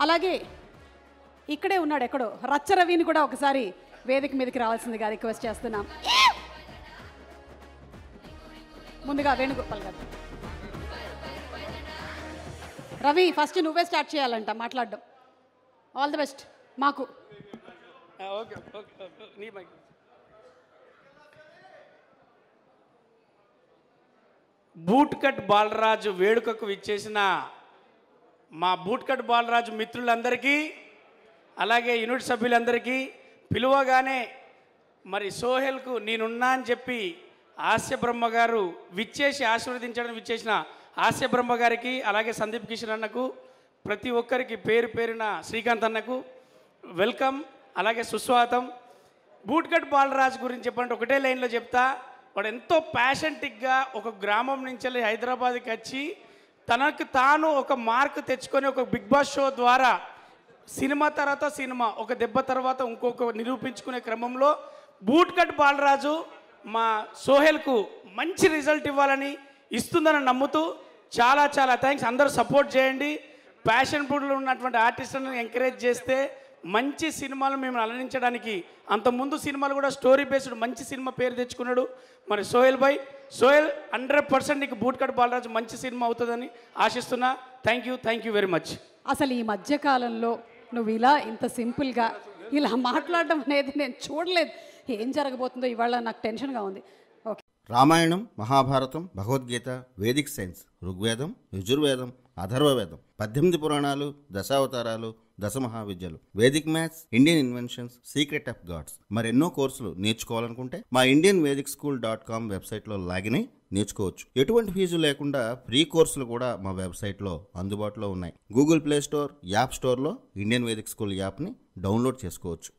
అలాగే ఇక్కడే ఉన్నాడు ఎక్కడో రచ్చ రవిని కూడా ఒకసారి వేదిక మీదకి రావాల్సిందిగా రిక్వెస్ట్ చేస్తున్నాం. ముందుగా వేణుగోపాల్ గారు. రవి ఫస్ట్ నువ్వే స్టార్ట్ చేయాలంట మాట్లాడడం. ఆల్ ది బెస్ట్ మాకు. బూట్ కట్ బాలరాజు వేడుకకు విచ్చేసిన మా బూట్ కట్ బాలరాజు మిత్రులందరికీ, అలాగే యూనిట్ సభ్యులందరికీ, పిలువగానే మరి సోహెల్కు నేనున్నా అని చెప్పి హాస్యబ్రహ్మ గారు విచ్చేసి ఆశీర్వదించడం విచ్చేసిన హాస్యబ్రహ్మ గారికి, అలాగే సందీప్ కిషన్ అన్నకు, ప్రతి ఒక్కరికి పేరు పేరున శ్రీకాంత్ అన్నకు వెల్కమ్, అలాగే సుస్వాగతం. బూట్ కట్ బాలరాజు గురించి చెప్పండి ఒకటే లైన్లో చెప్తా. వాడు ఎంతో ప్యాషంటిక్గా ఒక గ్రామం నుంచి వెళ్ళి హైదరాబాద్కి వచ్చి తనకు తాను ఒక మార్క్ తెచ్చుకొని ఒక బిగ్ బాస్ షో ద్వారా సినిమా తర్వాత సినిమా, ఒక దెబ్బ తర్వాత ఇంకొక నిరూపించుకునే క్రమంలో బూట్ కట్ బాలరాజు మా సోహెల్కు మంచి రిజల్ట్ ఇవ్వాలని ఇస్తుందని నమ్ముతూ చాలా చాలా థ్యాంక్స్. అందరూ సపోర్ట్ చేయండి. ప్యాషన్ ఫుడ్లో ఉన్నటువంటి ఆర్టిస్టులను ఎంకరేజ్ చేస్తే మంచి సినిమాలు మేము అలరించడానికి, అంతకుముందు సినిమాలు కూడా స్టోరీ బేస్డ్ మంచి సినిమా పేరు తెచ్చుకున్నాడు మరి సోహెల్ భాయ్. సోహెల్ 100% నీకు బూట్ కట్ బాలరాజు మంచి సినిమా అవుతుందని ఆశిస్తున్నా. Thank you very much. అసలు ఈ మధ్యకాలంలో నువ్వు ఇలా ఇంత సింపుల్గా ఇలా మాట్లాడడం అనేది నేను చూడలేదు. ఏం జరగబోతుందో ఇవాళ నాకు టెన్షన్గా ఉంది. Okay. Ramayanam, Mahabharatam, Bhagavad Gita, vedic science, Rigvedam, Yajurvedam, Atharvavedam, 18 పురాణాలు, దశావతారాలు, దశమహావిద్యలు, vedic maths, Indian inventions, secret of gods, మరెన్నో కోర్సులు నేర్చుకోవాలనుకుంటే మా indianvedicSchool.com వెబ్సైట్లో లాగిన్ అయి నేర్చుకోవచ్చు. ఎటువంటి ఫీజు లేకుండా ఫ్రీ కోర్సులు కూడా మా వెబ్సైట్లో అందుబాటులో ఉన్నాయి. గూగుల్ ప్లే స్టోర్, యాప్ స్టోర్లో ఇండియన్ వేదిక్ స్కూల్ యాప్ని డౌన్లోడ్ చేసుకోవచ్చు.